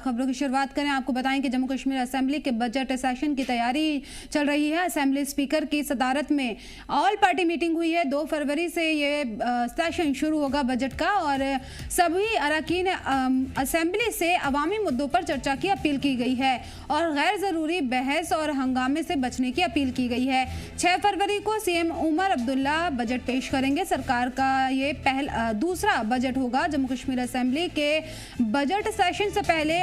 खबरों की शुरुआत करें। आपको बताएं कि जम्मू कश्मीर असेंबली के बजट सेशन की तैयारी चल रही है। असेंबली स्पीकर की सदारत में ऑल पार्टी मीटिंग हुई है। 2 फरवरी से ये सेशन शुरू होगा बजट का और सभी अरकान असेंबली से अवामी मुद्दों पर चर्चा की अपील की गई है और गैर ज़रूरी बहस और हंगामे से बचने की अपील की गई है। 6 फरवरी को सीएम उमर अब्दुल्ला बजट पेश करेंगे। सरकार का ये दूसरा बजट होगा। जम्मू कश्मीर असेंबली के बजट सेशन से पहले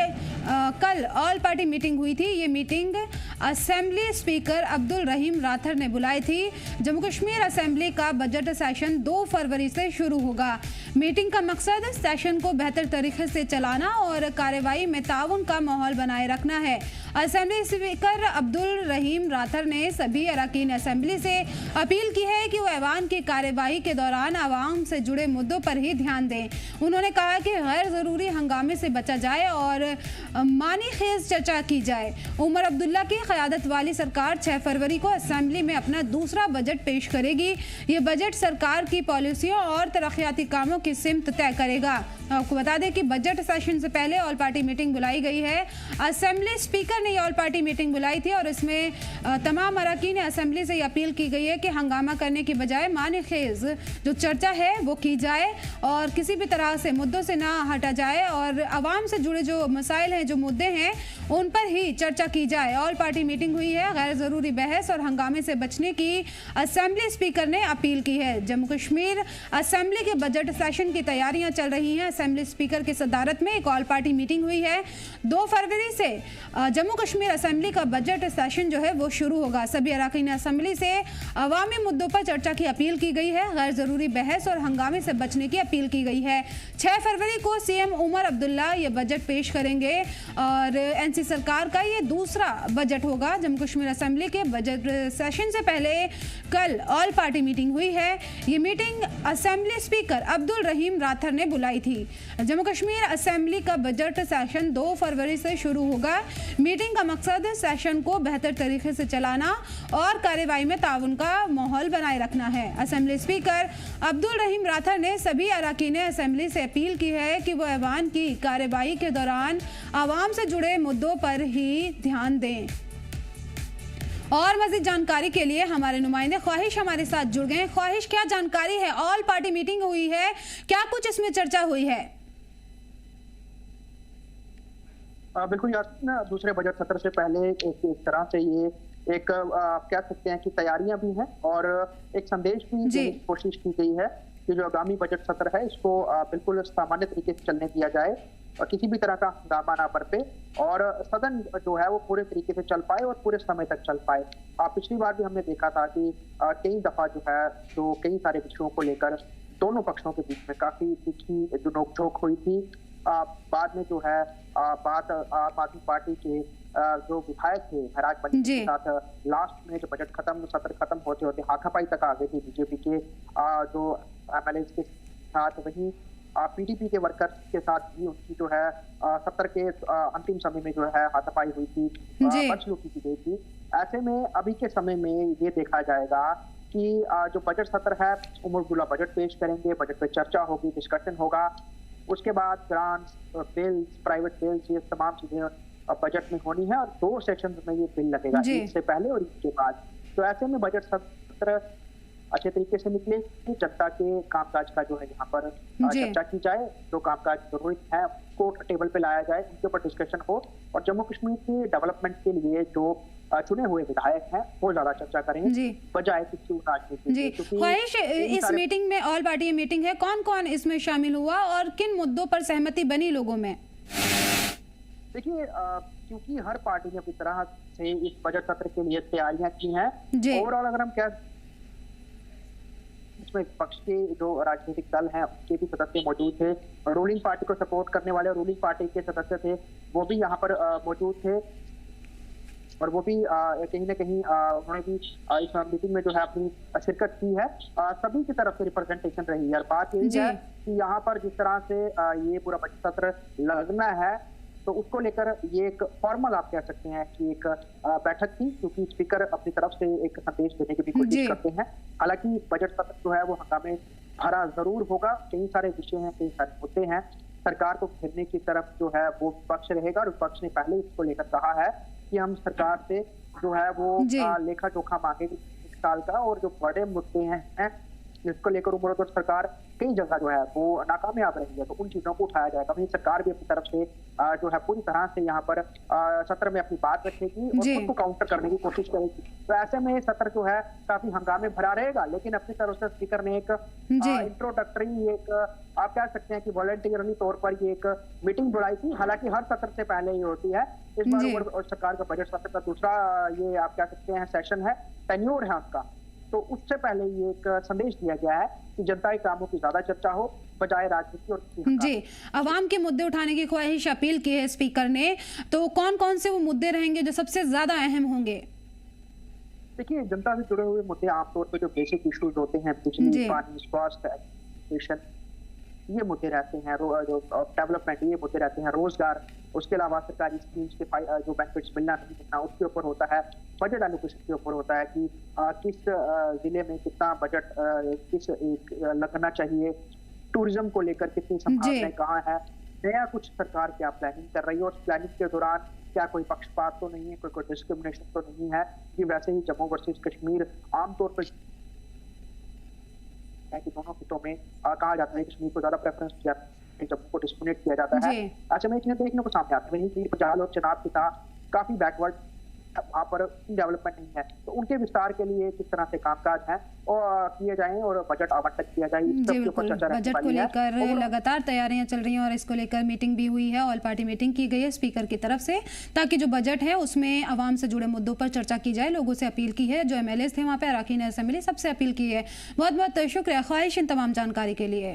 कल ऑल पार्टी मीटिंग हुई थी। ये मीटिंग असेंबली स्पीकर अब्दुल रहीम राथर ने बुलाई थी। जम्मू कश्मीर असेंबली का बजट सेशन 2 फरवरी से शुरू होगा। मीटिंग का मकसद सेशन को बेहतर तरीके से चलाना और कार्रवाई में ताउन का माहौल बनाए रखना है। असेंबली स्पीकर अब्दुल रहीम राथर ने सभी अरकान असेंबली से अपील की है कि वो ऐवान की कार्यवाही के दौरान आवाम से जुड़े मुद्दों पर ही ध्यान दें। उन्होंने कहा कि गैर ज़रूरी हंगामे से बचा जाए और मानी खेज चर्चा की जाए। उमर अब्दुल्ला की क़यादत वाली सरकार 6 फरवरी को असेंबली में अपना दूसरा बजट पेश करेगी। ये बजट सरकार की पॉलिसियों और तरक्याती कामों की सिमत तय करेगा। आपको बता दें कि बजट सेशन से पहले ऑल पार्टी मीटिंग बुलाई गई है। असेंबली स्पीकर ने ऑल पार्टी मीटिंग बुलाई थी और इसमें तमाम अरकान असेंबली से अपील की गई है कि हंगामा करने की बजाय मानी खेज जो चर्चा है वो की जाए और किसी भी तरह से मुद्दों से ना हटा जाए और आवाम से जुड़े जो मसाइल हैं, जो मुद्दे हैं, उन पर ही चर्चा की जाए। ऑल पार्टी मीटिंग हुई है। गैर ज़रूरी बहस और हंगामे से बचने की असेंबली स्पीकर ने अपील की है। जम्मू कश्मीर असेंबली के बजट सेशन की तैयारियां चल रही हैं। असेंबली स्पीकर की सदारत में एक ऑल पार्टी मीटिंग हुई है। 2 फरवरी से जम्मू कश्मीर असेंबली का बजट सेशन जो है वो शुरू होगा। सभी अरकान असेंबली से अवामी मुद्दों पर चर्चा की अपील की गई है। गैर ज़रूरी बहस और हंगामे से बचने की अपील की गई है। 6 फरवरी को सीएम उमर अब्दुल्ला ये बजट पेश करेंगे और एनसी सरकार का ये दूसरा बजट होगा। जम्मू कश्मीर असेंबली के बजट सेशन से पहले कल ऑल पार्टी मीटिंग हुई है। ये मीटिंग असेंबली स्पीकर अब्दुल रहीम राथर ने बुलाई थी। जम्मू कश्मीर असेंबली का बजट सेशन 2 फरवरी से शुरू होगा। मीटिंग का मकसद सेशन को बेहतर तरीके से चलाना और कार्रवाई में ताउन का माहौल बनाए रखना है। असेंबली स्पीकर अब्दुल रहीम राथर ने सभी अरकान असेंबली से अपील की है कि वो ऐवान की कार्रवाई के दौरान आवाम से जुड़े मुद्दों पर ही ध्यान दें। और मज़ीद जानकारी के लिए हमारे नुमाइंदे ख्वाहिश हमारे साथ जुड़ गए। ख्वाहिश, क्या जानकारी है? ऑल पार्टी मीटिंग हुई है, क्या कुछ इसमें चर्चा हुई है? बिल्कुल यास्मीन, दूसरे बजट सत्र से पहले एक तरह से ये एक कह सकते हैं कि तैयारियां भी हैं और एक संदेश भी देने की कोशिश की गई है कि जो आगामी बजट सत्र है इसको बिल्कुल सामान्य तरीके से चलने दिया जाए और किसी भी तरह का हंगामा ना बरपे और सदन जो है वो पूरे तरीके से चल पाए और पूरे समय तक चल पाए। पिछली बार भी हमने देखा था कि कई दफा जो है तो कई सारे विषयों को लेकर दोनों पक्षों के बीच में काफी तीखी जो नोकझोंक हुई थी। बाद में जो है बात आम आदमी पार्टी के जो विधायक थे महराज मलिक के साथ लास्ट में जो बजट खत्म सत्र खत्म होते होते हाथापाई तक आ गई थी बीजेपी के जो एमएलए के साथ। वहीं पीडीपी के वर्कर्स के साथ भी उनकी जो है सत्र के अंतिम समय में जो है हाथापाई हुई थी, बदसलूकी की गई थी। ऐसे में अभी के समय में ये देखा जाएगा कि जो बजट सत्र है उमर अब्दुल्ला बजट पेश करेंगे, बजट पे चर्चा होगी, डिस्कशन होगा। उसके बाद ग्रांट्स, बिल्स, प्राइवेट बिल्स, ये तमाम चीजें बजट में होनी है और 2 सेक्शन में ये बिल लगेगा, इससे पहले और इसके बाद। तो ऐसे में बजट सत्र अच्छे तरीके से निकले कि जनता के कामकाज का जो है यहाँ पर चर्चा की जाए, जो कामकाज जरूरी है उसको टेबल पे लाया जाए, उनके ऊपर डिस्कशन हो और जम्मू कश्मीर के डेवलपमेंट के लिए जो चुने हुए विधायक हैं वो ज्यादा चर्चा करेंगे बजाय किसी राजनीति के। ख्वाहिश, इस मीटिंग में ऑल पार्टी मीटिंग है, कौन कौन इसमें शामिल हुआ और किन मुद्दों पर सहमति बनी लोगों में? देखिए, क्योंकि हर पार्टी ने अपनी तरह से इस बजट सत्र के लिए तैयारियां की हैं, ओवरऑल अगर हम क्या इसमें पक्ष के जो राजनीतिक दल हैं उनके भी सदस्य मौजूद थे, रूलिंग पार्टी को सपोर्ट करने वाले रूलिंग पार्टी के सदस्य थे वो भी यहाँ पर मौजूद थे और वो भी कहीं ना कहीं उन्होंने भी इस मीटिंग में जो है अपनी शिरकत की है। सभी की तरफ से रिप्रेजेंटेशन रही है। बात यही है कि यहाँ पर जिस तरह से ये पूरा बजट सत्र लगना है तो उसको लेकर ये एक फॉर्मल आप कह सकते हैं कि एक बैठक थी, क्योंकि स्पीकर अपनी तरफ से एक संदेश देने की भी कोशिश करते हैं। हालांकि बजट सत्र जो है वो हंगामे भरा जरूर होगा, कई सारे विषय हैं, कई सारे मुद्दे हैं सरकार को घेरने की तरफ जो है वो विपक्ष रहेगा, और विपक्ष ने पहले इसको लेकर कहा है कि हम सरकार से जो है वो लेखा जोखा मांगेंगे इस साल का, और जो बड़े मुद्दे हैं जिसको लेकर उम्र सरकार कई जगह जो है वो नाकामयाब रही है, तो उन चीजों को उठाया जाएगा। वहीं सरकार भी अपनी तरफ से जो है पूरी तरह से यहाँ पर सत्र में अपनी बात रखेगी और उनको काउंटर करने की कोशिश करेगी। तो ऐसे में सत्र जो है काफी हंगामे भरा रहेगा, लेकिन अपनी तरफ से स्पीकर ने एक इंट्रोडक्टरी एक आप कह सकते हैं कि वॉलंटियरली तौर पर ये एक मीटिंग बुलाई थी। हालांकि हर सत्र से पहले ये होती है, इस बार सरकार का बजट सत्र का दूसरा ये आप कह सकते हैं सेशन है, टेन्योर है उसका, तो उससे पहले ये एक संदेश दिया गया है कि जनता के कामों की ज्यादा चर्चा हो बजाय राजनीति। और जी, अवाम के मुद्दे उठाने की ख्वाहिश अपील की है स्पीकर ने, तो कौन कौन से वो मुद्दे रहेंगे जो सबसे ज्यादा अहम होंगे? देखिए, जनता से जुड़े हुए मुद्दे आमतौर पर जो बेसिक इश्यूज होते हैं, बिजली, पानी, स्वास्थ्य, एजुकेशन, ये मुद्दे रहते हैं, जो डेवलपमेंट, ये मुद्दे रहते हैं, रोजगार, उसके अलावा सरकारी स्कीम्स के जो बेनिफिट्स मिलना नहीं मिलना उसके ऊपर होता है, बजट एलोकेशन के ऊपर होता है कि किस जिले में कितना बजट किस लगना चाहिए, टूरिज्म को लेकर कितनी संभावनाएं कहाँ है, नया कुछ सरकार क्या प्लानिंग कर रही है, और प्लानिंग के दौरान क्या कोई पक्षपात तो नहीं है, कोई डिस्क्रिमिनेशन तो नहीं है कि वैसे ही जम्मू वर्सेस कश्मीर आमतौर पर कि दोनों हितों में कहा जाता है कश्मीर को ज्यादा प्रेफरेंस दिया जाता है, जम्मू को डिस्क्रिमिनेट किया जाता है। अच्छा, में चीजें देखने को सामने आती है। वहीं पीर पंजाल और चनाब की था काफी बैकवर्ड, वहाँ पर डेवलपमेंट नहीं है, तो उनके विस्तार के लिए किस तरह से कामकाज है और किए जाएं और बजट आवंटन किया जाए, बजट को लेकर लगातार तैयारियां चल रही हैं और इसको लेकर मीटिंग भी हुई है, ऑल पार्टी मीटिंग की गई है स्पीकर की तरफ से, ताकि जो बजट है उसमें आवाम से जुड़े मुद्दों पर चर्चा की जाए। लोगों से अपील की है, जो MLAs थे वहाँ पे, अरकान असेंबली, सबसे अपील की है। बहुत बहुत शुक्रिया ख्वाहिश इन तमाम जानकारी के लिए।